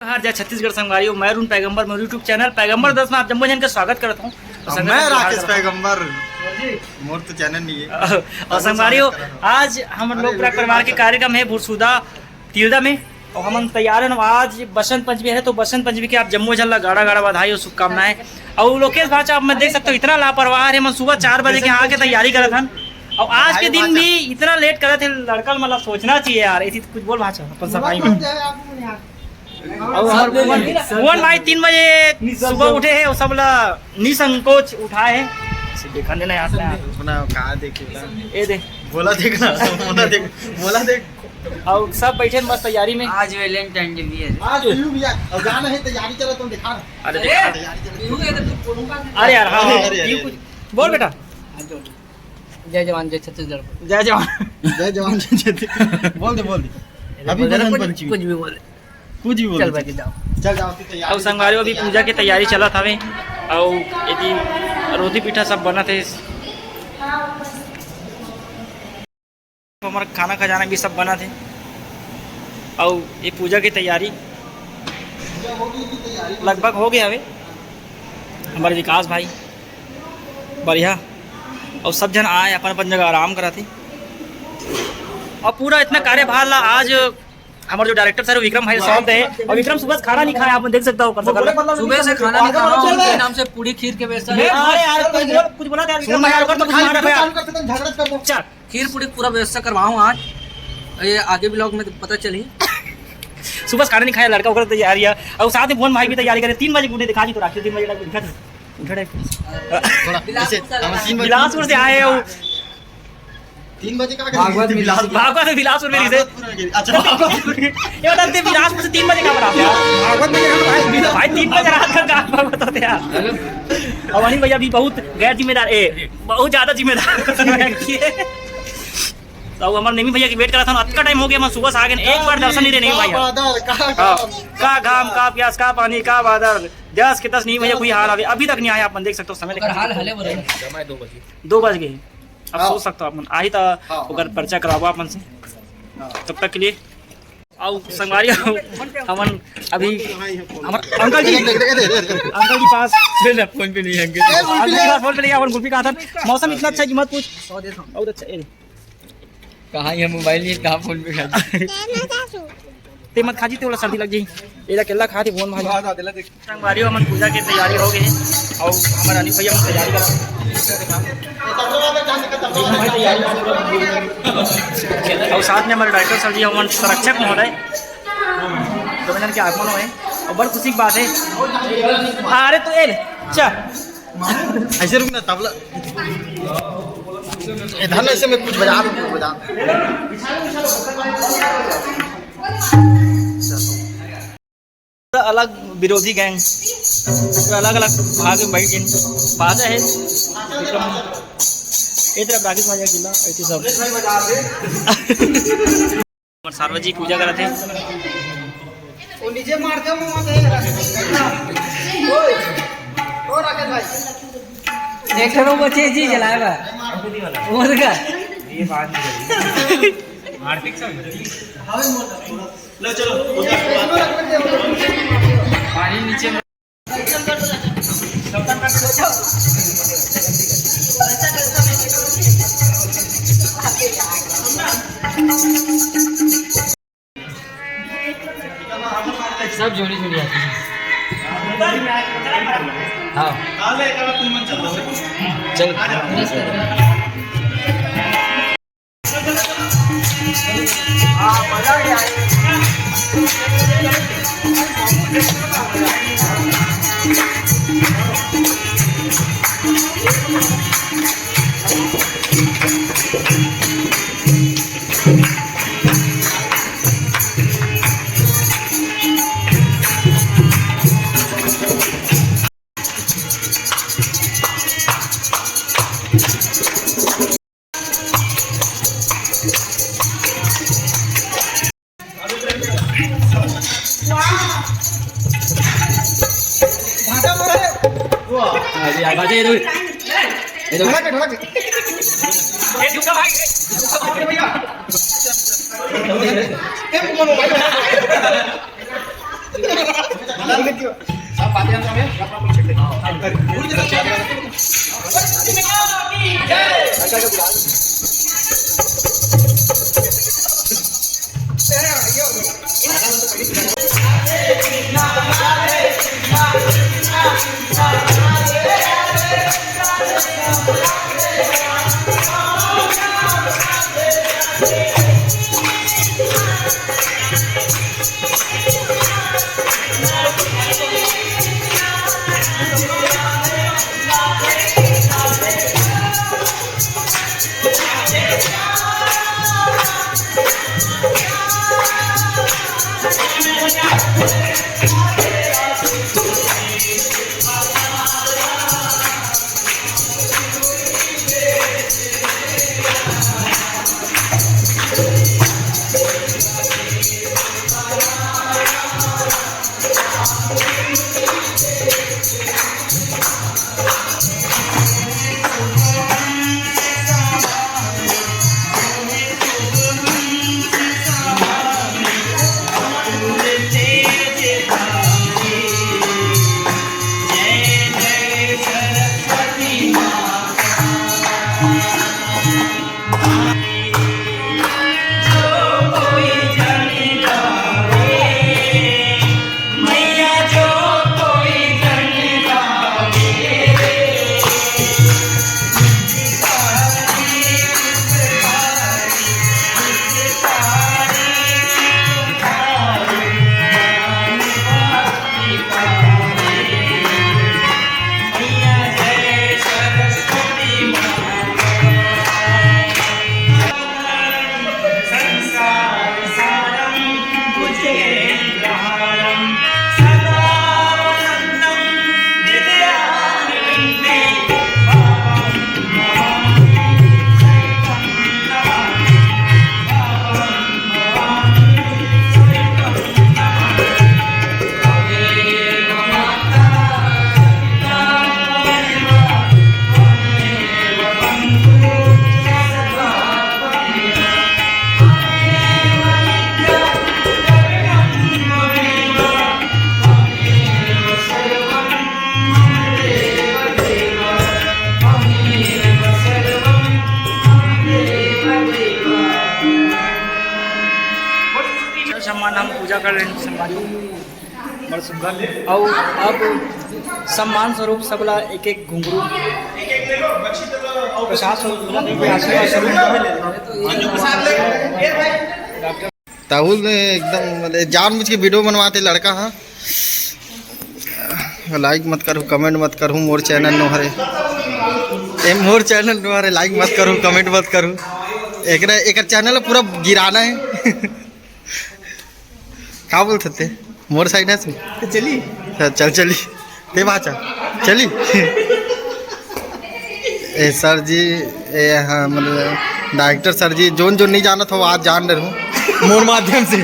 जोहार जय छत्तीसगढ़ संगवारियों, मैं अरुण पैगंबर, मेरे यूट्यूब चैनल पैगंबर 10 में आप जम्मो जन का स्वागत करता हूँ। मैं राकेश पैगंबर, मोर तो चैनल नहीं है। और संगवारियों, आज हम लोग पूरा परिवार के कार्यक्रम है बुरसुदा तीर्दा में और हम तैयार हैं। आज बसंत पंचमी है तो बसंत पंचमी के आप जम्मो जन गाड़ा गाड़ा बधाई और शुभकामनाएं। और लोकेश भाचा आप मैं देख सकते हो इतना लापरवाह है, मैं सुबह 4 बजे के यहाँ आके तैयारी करत हन और आज के दिन भी इतना लेट करे थे। लड़का मतलब सोचना चाहिए यार, ऐसी कुछ बोल भाचा अपन सफाई में। और मोहन भाई 3 बजे सुबह उठे हैं और सब निसंकोच उठाए हैं। देखा नहीं यहाँ से कहाँ देखे ये देख बोला देखना बोला देख और सब बैठे मस्त तैयारी में। आज वैलेंटाइन डे भी है, आज पीयू भैया और गाना है तैयारी चलो तुम दिखा। अरे तैयारी अरे यार हाँ बोल बेटा। जय जवान जय छत्तीसगढ़। जय जवान जय जवान जय छत्तीसगढ़ बोल दे अभी बसंत पंचमी कुछ भी बोले, कुछ भी बोल चल बाकी जाओ चल जाओ तैयारी। और संगवारियों अभी पूजा की तैयारी चला था और यदि रोटी पीठा सब बना थे, हमारा खाना खजाना भी सब बना थे और ये पूजा की तैयारी लगभग हो गया हवे। हमारे विकास भाई बढ़िया और सब जन आए अपन अपन जगह आराम करा थे और पूरा इतना कार्यभार ला आज हमारे जो डायरेक्टर सर विक्रम भाई सौंप है। और विक्रम सुबह खाना नहीं खाया, आप देख सकते हो। सुबह से खाना नहीं खा रहा हूं, उनके नाम से पूरी खीर के व्यवस्था है। अरे यार कुछ बोला था विक्रम भाई अगर तो झगड़ा कर दो। चल खीर पूरी पूरा व्यवस्था करवाऊं आज, ये आगे ब्लॉग में पता चली। सुबह खाना नहीं खाया लड़का वगैरह तैयारी है और साथ में भुवन भाई भी तैयारी करे। 3 बजे उठे दिखा दी तो राखी 3 बजे तक दिखा दी बिलासपुर से आए हो 3 बजे का भागवत बिलासपुर में से अच्छा ये बताते बिलासपुर से 3 बजे का बनाते हैं भागवत में भाई 3 बजे रात का काम भागवत होते हैं। और अनिल भैया भी बहुत गैर जिम्मेदार बहुत ज्यादा जिम्मेदार तो हमारे नेमी भैया की वेट करा था। अच्छा टाइम हो गया, मैं सुबह से आ गए, एक बार दर्शन नहीं दे नहीं भैया। का घाम का प्यास का पानी का बादल 10 के 10 नहीं भैया कोई हाल अभी तक नहीं आया। अपन देख सकते हो समय 2 बज गए। अब सोच सकते हो अपन आई तो अगर पर्चा करावा अपन से तब तक के लिए। और संगवारी हमन अभी हमारे अंकल जी पास फोन पे नहीं है, फोन पे नहीं अपन गुल्फी कहा था। मौसम इतना अच्छा कि मत पूछ, बहुत अच्छा। कहाँ ये मोबाइल नहीं, कहाँ फोन पे खा ते मत खाजी ते वाला सर्दी लग जाई। एला केला खाती फोन भाई। संगवारी हमन पूजा की तैयारी हो गई है और हमारा अनिल भैया तैयारी कर और साथ में हमारे डायरेक्टर सर जी हमन संरक्षक महोदय तो के आगमन हुए और बड़ी खुशी की बात है। अरे तो एल चल ऐसे रुकना तबला इधर ऐसे में कुछ बजा अलग विरोधी गैंग अलग अलग भाग में बैठ गए बात है। एक तरफ राकेश भाई किला ऐसे सब सार्वजनिक पूजा कर रहे थे। वो नीचे मारते ओ राकेश भाई देखो वो बच्चे जी जलाएगा और का ये बात नहीं आर्थिक लो चलो पानी नीचे सब जोड़ी जोड़ी आती है। हाँ चल बाजे इधर भैया सम्मान हम पूजा कर रहे हैं सम्मान बड़ सुंदर। और अब सम्मान स्वरूप सबला एक एक घुंघरू प्रसाद स्वरूप ताहुल ने एकदम मतलब जानबूझ के वीडियो बनवाते लड़का। हाँ लाइक मत करूँ कमेंट मत करूँ मोर चैनल नो हरे मोर चैनल नो हरे लाइक मत करूँ कमेंट मत करूँ एक चैनल पूरा गिराना है। क्या बोल सकते मोर साइड है चली चल चली ते बाचा चली सर जी हाँ मतलब डायरेक्टर सर जी जोन जो नहीं जाना था वो आज जान रहे हूँ मोर माध्यम से।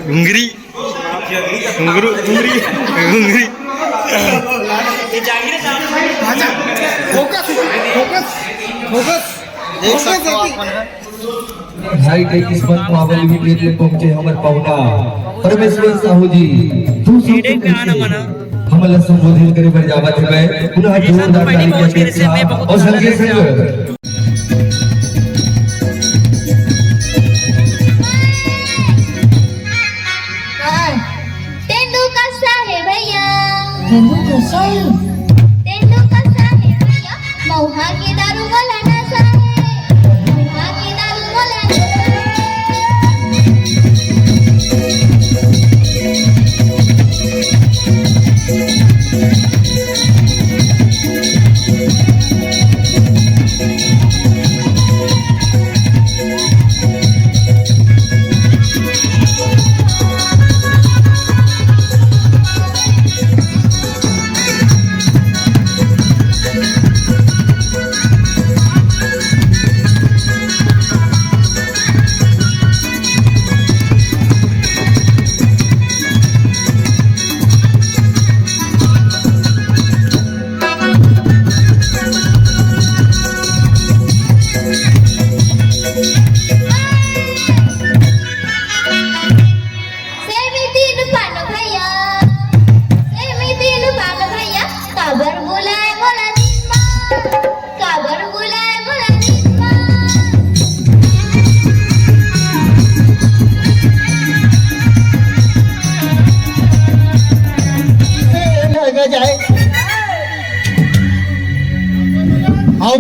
घुंगरी घुंगरू घुंगरी घुंगरी भाई के किस्मत पावल भी के पहुंचे हमर पौना परमेश्वर साहू जी दूसरे हमला संबोधित करे बर जावत है पुनः जोरदार तालियां के साथ और संगे संग तेंदू कैसा है भैया कैसा है तेंदू कैसा है भैया महुआ के दारू वाला नशा है महुआ के दारू वाला नशा है।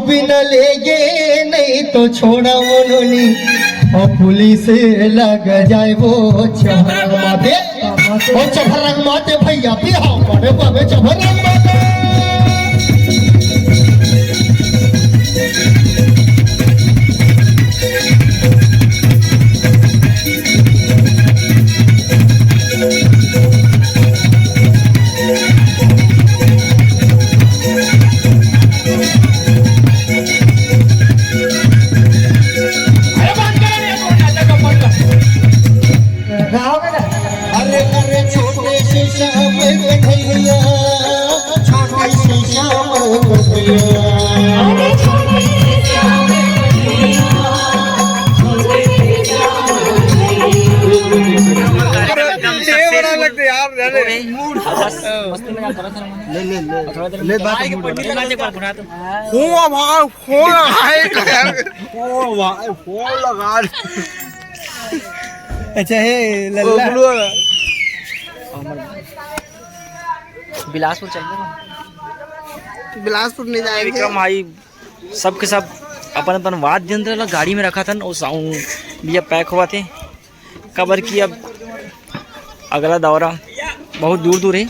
बिना ले गए नहीं तो छोड़ा उन्होंने और पुलिस लग जाए वो चहर माते ओ चहर माते भैया बिहाव पड़े बाबे चहर माते अरे अरे छोटे से श्याम कन्हैया छोटे से श्याम कन्हैया अच्छा है लल्ला बिलासपुर चल रहे बिलासपुर नहीं जाएंगे। विक्रम भाई सब के सब अपन अपन वाद्य यंत्र गाड़ी में रखा था और साउंड भी पैक हुआ थे। कबर की अब अगला दौरा बहुत दूर दूर है।